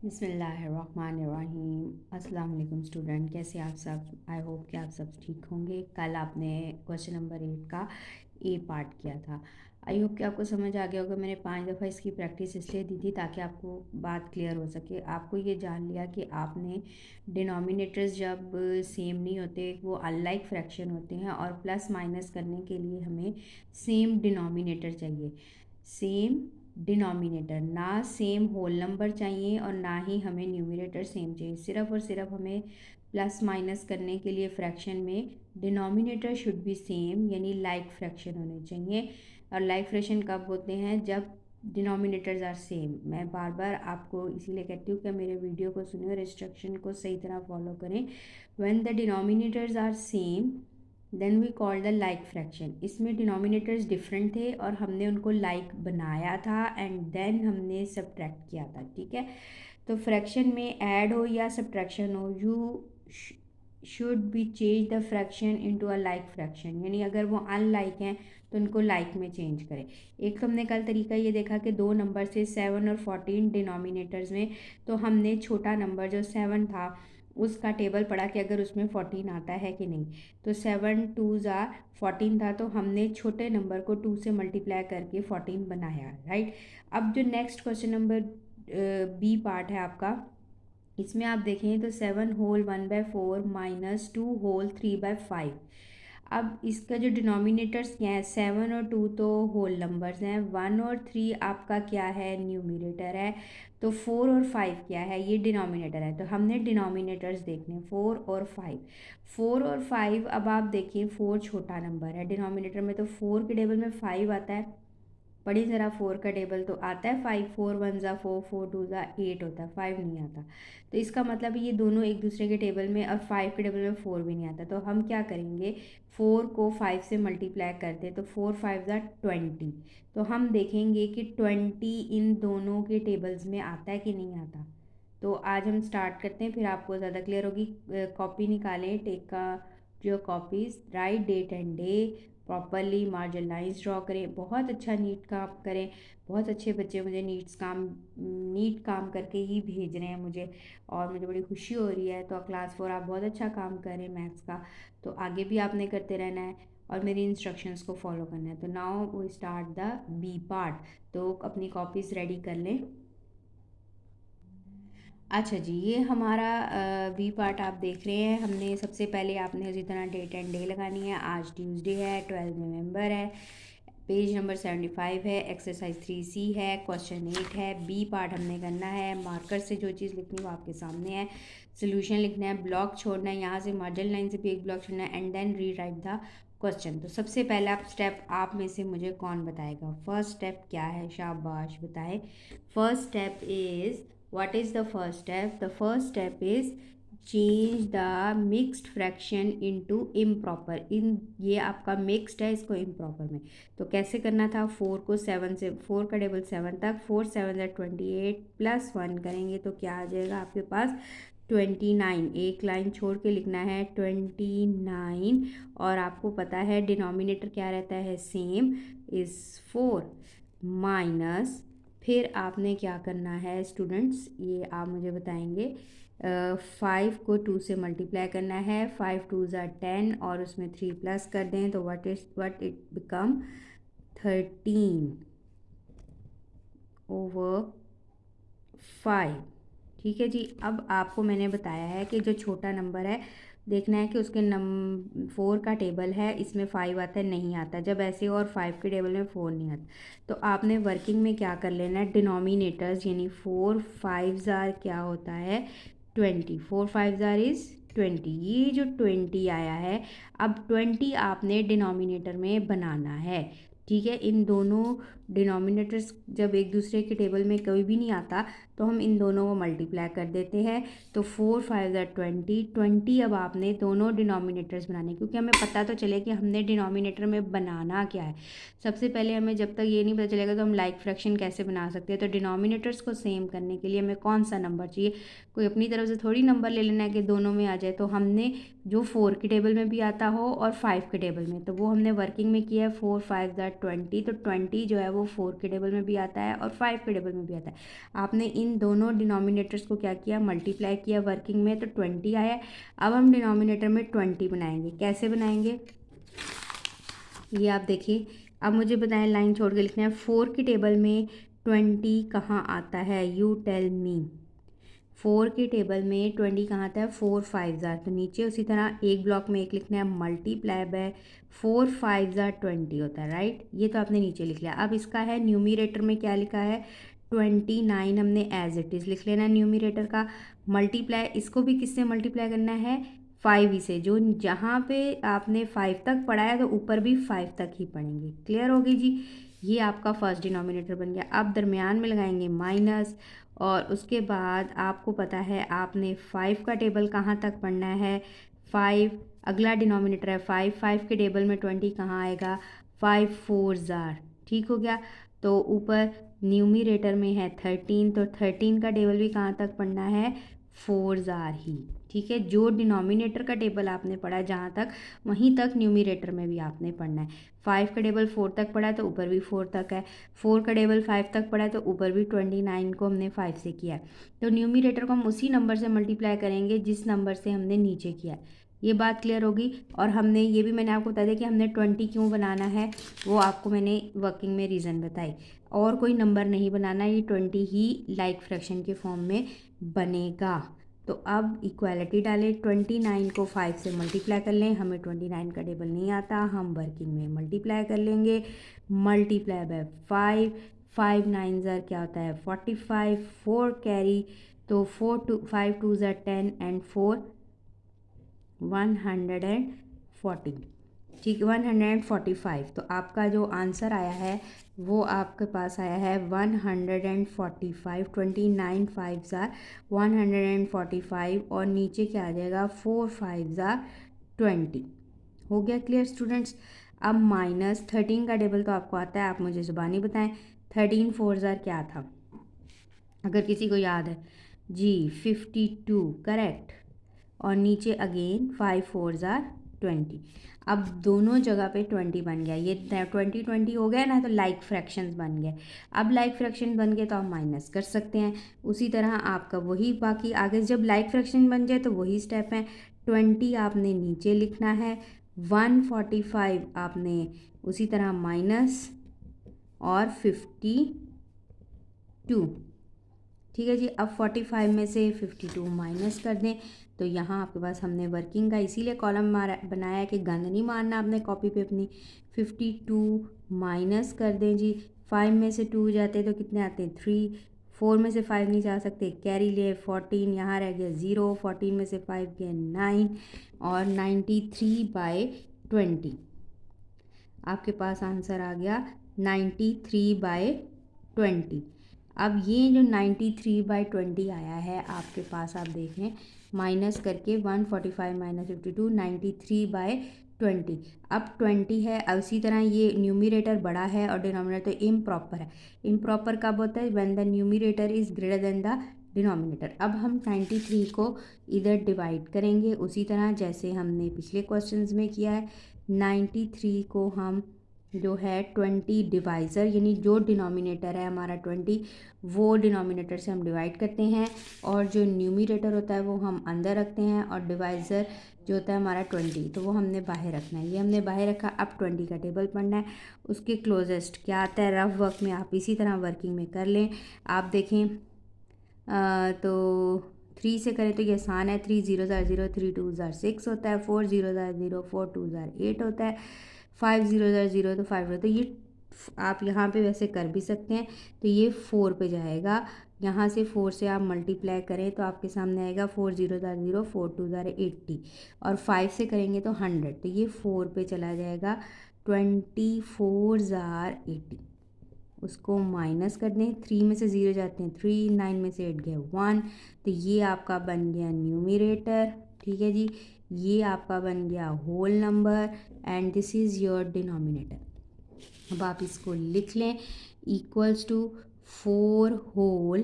बिस्मिल्लाहिर्रहमानिर्रहीम। अस्सलाम वालेकुम स्टूडेंट, कैसे आप सब। आई होप कि आप सब ठीक होंगे। कल आपने क्वेश्चन नंबर 8 का ए पार्ट किया था। आई होप कि आपको समझ आ गया होगा। मैंने 5 दफ़ा इसकी प्रैक्टिस इसलिए दी थी ताकि आपको बात क्लियर हो सके। आपको ये जान लिया कि आपने डिनोमिनेटर्स जब सेम नहीं होते, वो अनलाइक फ्रैक्शन होते हैं, और प्लस माइनस करने के लिए हमें सेम डिनोमिनेटर चाहिए। सेम डिनोमिनेटर, ना सेम होल नंबर चाहिए और ना ही हमें न्यूमरेटर सेम चाहिए। सिर्फ और सिर्फ हमें प्लस माइनस करने के लिए फ्रैक्शन में डिनोमिनेटर शुड बी सेम, यानी लाइक फ्रैक्शन होने चाहिए। और लाइक फ्रैक्शन कब होते हैं? जब डिनोमिनेटर्स आर सेम। मैं बार बार आपको इसीलिए कहती हूँ कि मेरे वीडियो को सुने और इंस्ट्रक्शन को सही तरह फॉलो करें। When the denominators are same then we call the like fraction. इसमें डिनोमिनेटर्स डिफरेंट थे और हमने उनको लाइक बनाया था एंड देन हमने सब्ट्रैक्ट किया था। ठीक है, तो फ्रैक्शन में ऐड हो या सब्ट्रैक्शन हो, you should be change the fraction into a like fraction, यानी अगर वो अनलाइक हैं तो उनको लाइक में चेंज करें। एक तो हमने कल तरीका ये देखा कि दो नंबर से 7 और 14 डिनोमिनेटर्स में, तो हमने छोटा नंबर जो 7 था उसका टेबल पढ़ा कि अगर उसमें 14 आता है कि नहीं। तो 7 2 ज़ार 14 था, तो हमने छोटे नंबर को 2 से मल्टीप्लाई करके 14 बनाया, राइट। अब जो next question number B part है आपका, इसमें आप देखें तो 7 होल 1/4 माइनस 2 होल 3/5। अब इसका जो डिनोमिनेटर्स क्या है, 7 और 2 तो होल नंबर्स हैं, 1 और 3 आपका क्या है, न्यूमरेटर है। तो 4 और 5 क्या है, ये डिनोमिनेटर है। तो हमने डिनोमिनेटर्स देखने 4 और 5। 4 और 5, अब आप देखिए 4 छोटा नंबर है डिनोमिनेटर में, तो 4 के टेबल में 5 आता है। पढ़िए ज़रा, 4 का टेबल तो आता है 5, 4 1 ज़ा 4, 4 2 ज़ा 8 होता है, 5 नहीं आता। तो इसका मतलब ये दोनों एक दूसरे के टेबल में, और 5 के टेबल में 4 भी नहीं आता। तो हम क्या करेंगे, 4 को 5 से मल्टीप्लाई करते, तो 4 5 ज़ा 20। तो हम देखेंगे कि 20 इन दोनों के टेबल्स में आता है कि नहीं आता। तो आज हम स्टार्ट करते हैं, फिर आपको ज़्यादा क्लियर होगी। कॉपी निकालें, टेक का जो copies, right date and day, properly margin lines draw करें, बहुत अच्छा नीट काम करें। बहुत अच्छे बच्चे मुझे नीट काम करके ही भेज रहे हैं मुझे, और मुझे बड़ी खुशी हो रही है। तो क्लास 4 आप बहुत अच्छा काम करें मैथ्स का, तो आगे भी आपने करते रहना है और मेरी इंस्ट्रक्शंस को फॉलो करना है। तो now we start the B part. तो अपनी कॉपीज़ रेडी कर लें। अच्छा जी, ये हमारा वी पार्ट आप देख रहे हैं। हमने सबसे पहले आपने उसी तरह डेट एंड डे लगानी है। आज ट्यूसडे है, 12 नवंबर है, पेज नंबर 75 है, एक्सरसाइज 3C है, क्वेश्चन 8 है। बी पार्ट हमने करना है, मार्कर से जो चीज़ लिखनी वो आपके सामने है। सोल्यूशन लिखना है, ब्लॉक छोड़ना है, यहाँ से मार्जिन लाइन से भी एक ब्लॉक छोड़ना है, एंड देन री राइट द क्वेश्चन। तो सबसे पहला स्टेप आप में से मुझे कौन बताएगा, फर्स्ट स्टेप क्या है? शाबाश, बताएं। First step is, what is the first step? The first step is change the mixed fraction into improper। इन ये आपका मिक्स्ड है, इसको improper में। तो कैसे करना था, 4 को 7 से, 4 का टेबल 7 तक, 4 7 28 प्लस 1 करेंगे तो क्या आ जाएगा आपके पास, 29। एक लाइन छोड़ के लिखना है 29, और आपको पता है डिनोमिनेटर क्या रहता है, सेम, इज़ 4 माइनस, फिर आपने क्या करना है स्टूडेंट्स, ये आप मुझे बताएंगे। 5 को 2 से मल्टीप्लाई करना है, 5 2 ज़ा 10, और उसमें 3 प्लस कर दें तो व्हाट इट बिकम 13 ओवर 5। ठीक है जी। अब आपको मैंने बताया है कि जो छोटा नंबर है, देखना है कि उसके 4 का टेबल है, इसमें 5 आता है, नहीं आता। जब ऐसे, और 5 के टेबल में 4 नहीं आता, तो आपने वर्किंग में क्या कर लेना है, डिनोमिनेटर्स, यानी 4 5 ज़ार क्या होता है, 20। 4 5 ज़ार इज़ 20। ये जो 20 आया है, अब 20 आपने डिनोमिनेटर में बनाना है। ठीक है, इन दोनों डिनोमिनेटर्स जब एक दूसरे के टेबल में कोई भी नहीं आता, तो हम इन दोनों को मल्टीप्लाई कर देते हैं। तो 4 5 ज़ा 20। अब आपने दोनों डिनोमिनेटर्स बनाने, क्योंकि हमें पता तो चले कि हमने डिनोमिनेटर में बनाना क्या है। सबसे पहले हमें जब तक ये नहीं पता चलेगा तो हम लाइक फ्रैक्शन कैसे बना सकते हैं। तो डिनोमिनेटर्स को सेम करने के लिए हमें कौन सा नंबर चाहिए, कोई अपनी तरफ से थोड़ी नंबर ले लेना है कि दोनों में आ जाए। तो हमने जो 4 के टेबल में भी आता हो और 5 के टेबल में, तो वो हमने वर्किंग में किया है। 4 5 ज़ा 20, तो 20 जो है वो 4 के टेबल में भी आता है और 5 के टेबल में भी आता है। आपने इन दोनों डिनोमिनेटर्स को क्या किया, मल्टीप्लाई किया वर्किंग में, तो 20 आया। अब हम डिनोमिनेटर में 20 बनाएंगे। कैसे बनाएंगे ये आप देखिए। अब मुझे बताएं, लाइन छोड़ के लिखना है, 4 की टेबल में 20 कहाँ आता है, यू टेल मी। 4 की टेबल में 20 कहाँ आता है, 4 5 ज़ार, तो नीचे उसी तरह एक ब्लॉक में एक लिखना है, मल्टीप्लाई बाय 4 5 ज़ार 20 होता है, राइट। ये तो आपने नीचे लिख लिया। अब इसका है न्यूमरेटर में क्या लिखा है, 29 हमने एज इट इज़ लिख लेना है न्यूमरेटर का। मल्टीप्लाई, इसको भी किससे मल्टीप्लाई करना है, 5 से। जो जहाँ पे आपने 5 तक पढ़ा है तो ऊपर भी 5 तक ही पढ़ेंगे। क्लियर होगी जी। ये आपका फर्स्ट डिनोमिनेटर बन गया। अब दरमियान में लगाएंगे माइनस, और उसके बाद आपको पता है आपने 5 का टेबल कहाँ तक पढ़ना है, 5, अगला डिनोमिनेटर है 5, 5 के टेबल में 20 कहाँ आएगा, 5 4 ज़ार, ठीक हो गया। तो ऊपर न्यूमरेटर में है 13, तो 13 का टेबल भी कहाँ तक पढ़ना है, 4 ज़ार ही, ठीक है। जो डिनोमिनेटर का टेबल आपने पढ़ा है जहाँ तक, वहीं तक न्यूमरेटर में भी आपने पढ़ना है। 5 का टेबल 4 तक पढ़ा है तो ऊपर भी 4 तक है, 4 का टेबल 5 तक पढ़ा है तो ऊपर भी 29 को हमने 5 से किया है। तो न्यूमरेटर को हम उसी नंबर से मल्टीप्लाई करेंगे जिस नंबर से हमने नीचे किया है। ये बात क्लियर होगी। और हमने ये भी, मैंने आपको बता दिया कि हमने 20 क्यों बनाना है, वो आपको मैंने वर्किंग में रीज़न बताई। और कोई नंबर नहीं बनाना, ये 20 ही लाइक फ्रैक्शन के फॉर्म में बनेगा। तो अब इक्वालिटी डालें, 29 को 5 से मल्टीप्लाई कर लें। हमें 29 का टेबल नहीं आता, हम वर्किंग में मल्टीप्लाई कर लेंगे। मल्टीप्लाई बाय 5, 5 9 ज़ार क्या होता है 45, 4 कैरी, तो 5 2 ज़ार 10 एंड 4 140, ठीक, 145। तो आपका जो आंसर आया है वो आपके पास आया है 145। 29 5 ज़ार 145, और नीचे क्या आ जाएगा 4 5 ज़ार 20। हो गया क्लियर स्टूडेंट्स। अब माइनस 13 का टेबल तो आपको आता है, आप मुझे ज़ुबानी बताएं। 13 4 ज़ार क्या था, अगर किसी को याद है जी, 52, करेक्ट। और नीचे अगेन 5 4 ज़ार 20। अब दोनों जगह पे 20 बन गया, ये 20 20 हो गया ना, तो लाइक फ्रैक्शंस बन गए। अब लाइक फ्रैक्शन बन गए तो आप माइनस कर सकते हैं। उसी तरह आपका वही बाकी आगे, जब लाइक फ्रैक्शन बन जाए तो वही स्टेप है। 20 आपने नीचे लिखना है, 145 आपने उसी तरह माइनस, और 52, ठीक है जी। अब 45 में से 52 माइनस कर दें, तो यहाँ आपके पास हमने वर्किंग का इसीलिए कॉलम मारा बनाया है कि गंद नहीं मारना आपने कॉपी पे अपनी। 52 माइनस कर दें जी, 5 में से 2 जाते तो कितने आते हैं 3, 4 में से 5 नहीं जा सकते, कैरी लिए 14, यहाँ रह गया 0, 14 में से 5 गए 9, और 93/20 आपके पास आंसर आ गया 93/20। अब ये जो 93/20 आया है आपके पास, आप देखें माइनस करके 145 माइनस 52, 93/20। अब 20 है, अब इसी तरह ये न्यूमरेटर बड़ा है और डिनोमिनेटर इम्प्रॉपर है। इम्प्रॉपर कब होता है, when the numerator is greater than the denominator. अब हम 93 को इधर डिवाइड करेंगे उसी तरह जैसे हमने पिछले क्वेश्चंस में किया है। 93 को हम जो है 20 डिवाइज़र, यानी जो डिनोमिनेटर है हमारा 20, वो डिनोमिनेटर से हम डिवाइड करते हैं, और जो न्यूमरेटर होता है वो हम अंदर रखते हैं, और डिवाइज़र जो होता है हमारा 20, तो वो हमने बाहर रखना है। ये हमने बाहर रखा। अब 20 का टेबल पढ़ना है, उसके क्लोजेस्ट क्या आता है रफ वर्क में, आप इसी तरह वर्किंग में कर लें। आप देखें तो 3 से करें तो ये आसान है, 3 0 ज़ार 0, 3 2 ज़ार 6 होता है, 4 0 ज़ार 0, 4 2 ज़ार 8 होता है, 5 0 ज़ार 0 तो 5 होता है। ये आप यहाँ पे वैसे कर भी सकते हैं, तो ये 4 पे जाएगा। यहाँ से 4 से आप मल्टीप्लाई करें तो आपके सामने आएगा 4 0 ज़ार 0, 4 2 ज़ार 80, और 5 से करेंगे तो 100, तो ये 4 पे चला जाएगा, 24 ज़ार 80। उसको माइनस कर दें, 3 में से 0 जाते हैं 3, 9 में से 8 गए 1, तो ये आपका बन गया न्यूमरेटर, ठीक है जी। ये आपका बन गया whole number, and this is your denominator. अब आप इसको लिख लें, इक्वल्स टू 4 होल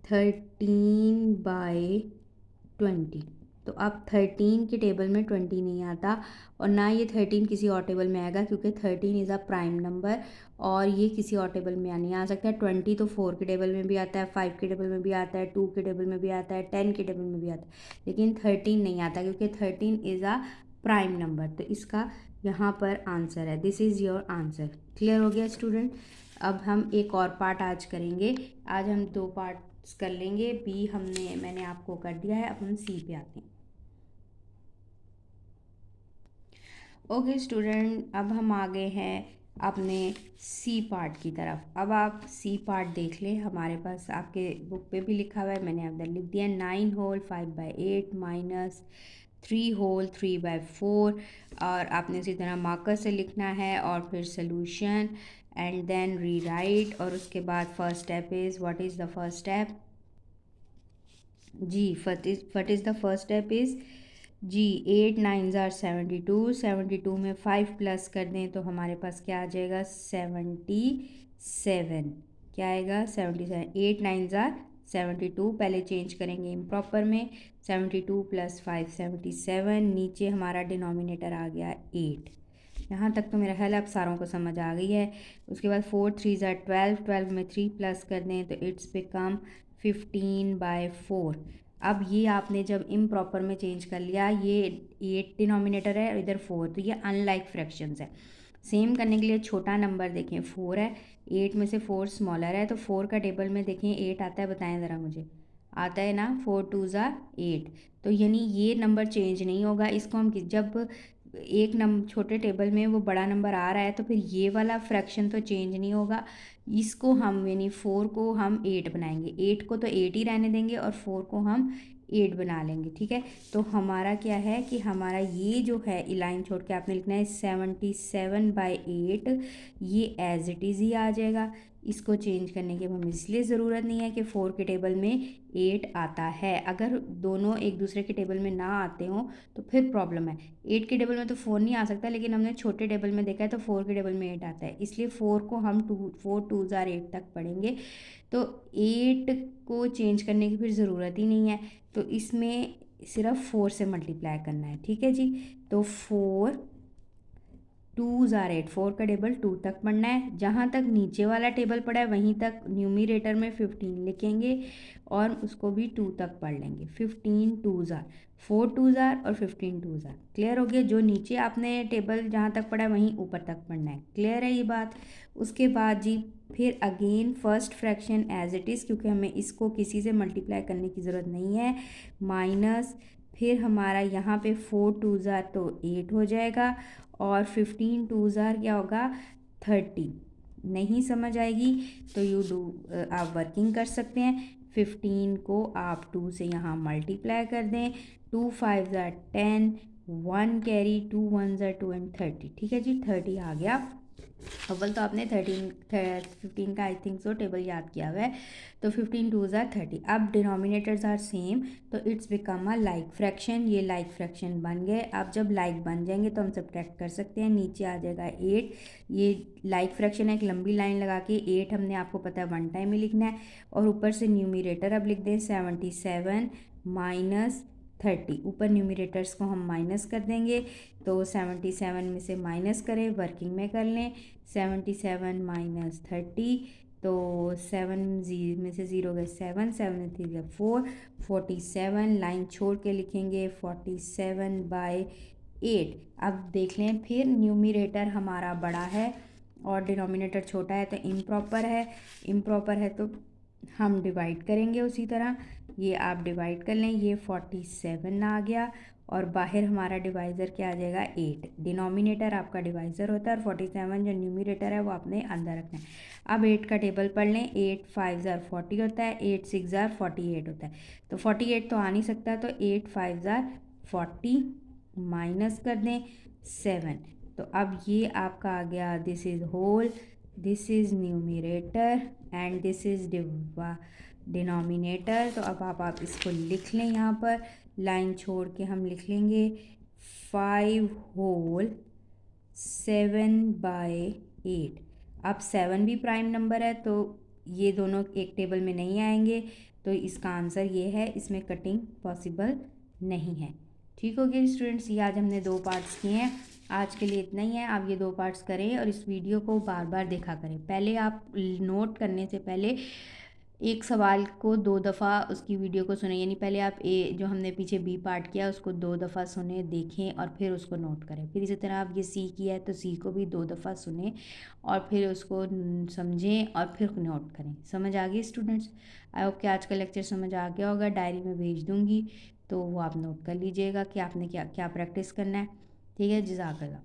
13/20। तो अब 13 के टेबल में 20 नहीं आता और ना ये 13 किसी और टेबल में आएगा, क्योंकि 13 इज़ अ प्राइम नंबर और ये किसी और टेबल में नहीं आ सकता। 20 तो 4 के टेबल में भी आता है, 5 के टेबल में भी आता है, 2 के टेबल में भी आता है, 10 के टेबल में भी आता है, लेकिन 13 नहीं आता, क्योंकि 13 इज़ अ प्राइम नंबर। तो इसका यहाँ पर आंसर है, this is your answer. Clear हो गया स्टूडेंट। अब हम एक और पार्ट आज करेंगे। आज हम 2 पार्ट्स कर लेंगे। बी मैंने आपको कर दिया है, अब हम सी पे आते हैं। ओके स्टूडेंट, अब हम आ गए हैं अपने सी पार्ट की तरफ। अब आप सी पार्ट देख लें, हमारे पास आपके बुक पे भी लिखा हुआ है, मैंने अंदर लिख दिया 9 होल 5/8 माइनस 3 होल 3/4, और आपने उसी तरह मार्कर से लिखना है और फिर सोल्यूशन एंड देन रीराइट। और उसके बाद first step is, what is the first step जी? What is the first step is जी? 8 9 ज़ार 72, 72 में 5 प्लस कर दें तो हमारे पास क्या आ जाएगा? 77। क्या आएगा? 77। 8 9 ज़ार 72, पहले चेंज करेंगे इम्प्रॉपर में। 72 + 5 77, नीचे हमारा डिनोमिनेटर आ गया 8। यहाँ तक तो मेरा ख्याल आप सारों को समझ आ गई है। उसके बाद 4 3 ज़ार 12, 12 में 3 प्लस कर दें तो इट्स बिकम 15/4। अब ये आपने जब इम्प्रॉपर में चेंज कर लिया, ये 8 डिनोमिनेटर है और इधर 4, तो ये अनलाइक फ्रैक्शंस है। सेम करने के लिए छोटा नंबर देखें 4 है, 8 में से 4 स्मॉलर है, तो 4 का टेबल में देखें 8 आता है, बताएं ज़रा मुझे। आता है ना? 4 2 ज़ार 8। तो यानी ये नंबर चेंज नहीं होगा। इसको हम जब एक छोटे टेबल में वो बड़ा नंबर आ रहा है तो फिर ये वाला फ्रैक्शन तो चेंज नहीं होगा। इसको हम यानी 4 को हम 8 बनाएंगे, 8 को तो 8 ही रहने देंगे और 4 को हम 8 बना लेंगे। ठीक है, तो हमारा क्या है कि हमारा ये जो है लाइन छोड़ के आपने लिखना है 77/8, ये एज इट इज़ ही आ जाएगा। इसको चेंज करने की हमें इसलिए ज़रूरत नहीं है कि 4 के टेबल में 8 आता है। अगर दोनों एक दूसरे के टेबल में ना आते हों तो फिर प्रॉब्लम है। 8 के टेबल में तो 4 नहीं आ सकता, लेकिन हमने छोटे टेबल में देखा है तो 4 के टेबल में 8 आता है, इसलिए 4 को हम 4 2 ज़ार 8 तक पढ़ेंगे। तो 8 को चेंज करने की फिर ज़रूरत ही नहीं है, तो इसमें सिर्फ 4 से मल्टीप्लाई करना है। ठीक है जी, तो 4 2 ज़ार 8, 4 का टेबल 2 तक पढ़ना है। जहाँ तक नीचे वाला टेबल पड़ा है वहीं तक न्यूमरेटर में 15 लिखेंगे और उसको भी 2 तक पढ़ लेंगे। 15 2 ज़ार, 4 2 ज़ार और 15 2 ज़ार। क्लियर हो गया? जो नीचे आपने टेबल जहाँ तक पढ़ा है वहीं ऊपर तक पढ़ना है। क्लियर है ये बात? उसके बाद जी फिर again first fraction as it is, क्योंकि हमें इसको किसी से मल्टीप्लाई करने की ज़रूरत नहीं है, माइनस फिर हमारा यहाँ पे 4 2 ज़ार तो 8 हो जाएगा और 15 2 ज़ार क्या होगा? 30। नहीं समझ आएगी तो आप वर्किंग कर सकते हैं। 15 को आप 2 से यहाँ मल्टीप्लाई कर दें, 2 5 ज़ार 10, 1 कैरी, 2 1 ज़ार 2 एंड 30। ठीक है जी, 30 आ गया। अव्वल तो आपने 15 का आई थिंक सो टेबल याद किया हुआ है, तो 15 2 ज़ार 30। अब डिनोमिनेटर्स आर सेम, तो it's become a like fraction. ये लाइक फ्रैक्शन बन गए। अब जब लाइक बन जाएंगे तो हम सब्ट्रैक्ट कर सकते हैं, नीचे आ जाएगा 8। ये लाइक फ्रैक्शन है, एक लंबी लाइन लगा के 8 हमने आपको पता है 1 टाइम ही लिखना है, और ऊपर से न्यूमरेटर अब लिख दें 77 माइनस 30। ऊपर न्यूमरेटर्स को हम माइनस कर देंगे, तो 77 में से माइनस करें, वर्किंग में कर लें। 77 माइनस 30, तो 7 में से 0 गए 7, 7 में 3 गए 4, 47 लाइन छोड़ के लिखेंगे 47/8। अब देख लें, फिर न्यूमरेटर हमारा बड़ा है और डिनोमिनेटर छोटा है, तो इम्प्रॉपर है। इम्प्रॉपर है तो हम डिवाइड करेंगे उसी तरह। ये आप डिवाइड कर लें, ये 47 आ गया और बाहर हमारा डिवाइज़र क्या आ जाएगा? 8। डिनोमिनेटर आपका डिवाइज़र होता है और 47 जो न्यूमरेटर है वो आपने अंदर रखना है। अब 8 का टेबल पढ़ लें, 8 5 ज़ार 40 होता है, 8 6 ज़ार 48 होता है, तो 48 तो आ नहीं सकता, तो 8 5 ज़ार 40 माइनस कर दें 7। तो अब ये आपका आ गया, this is whole, this is numerator and this is denominator. तो अब आप इसको लिख लें, यहाँ पर लाइन छोड़ के हम लिख लेंगे 5 होल 7/8। अब 7 भी प्राइम नंबर है, तो ये दोनों एक टेबल में नहीं आएंगे, तो इसका आंसर ये है, इसमें कटिंग पॉसिबल नहीं है। ठीक हो गया स्टूडेंट्स, ये आज हमने 2 पार्ट्स किए हैं। आज के लिए इतना ही है। आप ये 2 पार्ट्स करें और इस वीडियो को बार-बार देखा करें। पहले आप नोट करने से पहले एक सवाल को 2 दफ़ा उसकी वीडियो को सुनें, यानी पहले आप जो हमने पीछे बी पार्ट किया उसको 2 दफ़ा सुनें, देखें और फिर उसको नोट करें। फिर इसी तरह आप ये सी किया है तो सी को भी 2 दफ़ा सुनें और फिर उसको समझें और फिर नोट करें। समझ आ गई स्टूडेंट्स? आई होप कि आज का लेक्चर समझ आ गया होगा। डायरी में भेज दूँगी तो वो आप नोट कर लीजिएगा कि आपने क्या क्या प्रैक्टिस करना है। ठीक है, जज़ाकल्लाह।